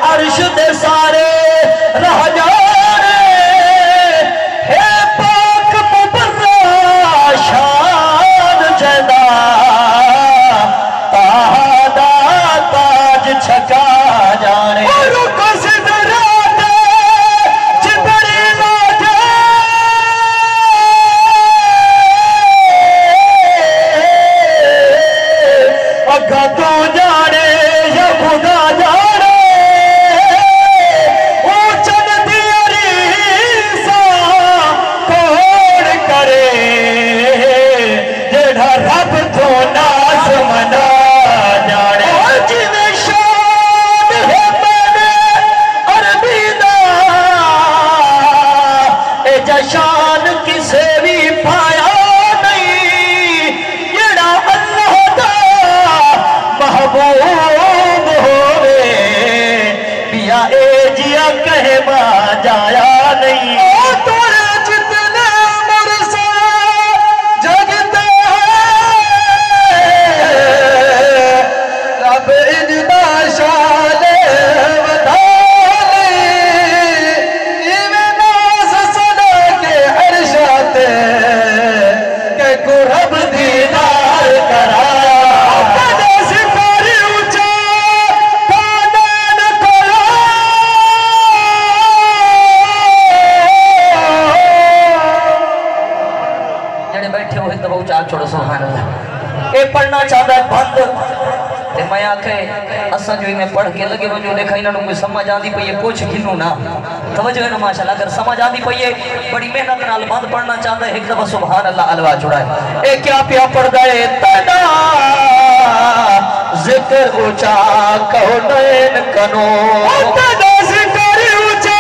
अर्श दे सारे रह जाने हे पाक मुबर्रा शान जदा तादा ताज छका जाने अगा तो जाने या खुदा जाने रब तो नाज मना जाने जिन्हें शान है मैंने अरबी दा ए जशान किसे भी पाया नहीं जेड़ा अल्लाह दा महबूब होवे पिया ए जिया कहे मा जाया नहीं छोड़ो सुभान अल्लाह ए पढ़ना चाहता है बंद ते मैं आखे असा जो इन्हें पढ़ के लगे वजो देखा इन्होंने कोई समझ आती पई है कुछ गिनो ना तवज्जो है ना माशाल्लाह अगर समझ आती पई है बड़ी मेहनत नाल बंद पढ़ना चाहता है एक दफा सुभान अल्लाह अलवा चुड़ाए ए क्या पिया पढ़ गए तना जिक्र ऊंचा कहो नैन कनो तना जिक्र ऊंचा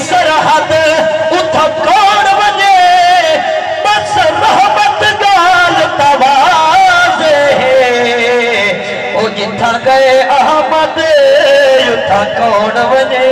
सरहद उथा कौन बने बस रहमत गाल तवाज़े ओ जिथा गए अहमद उथा कौन बने।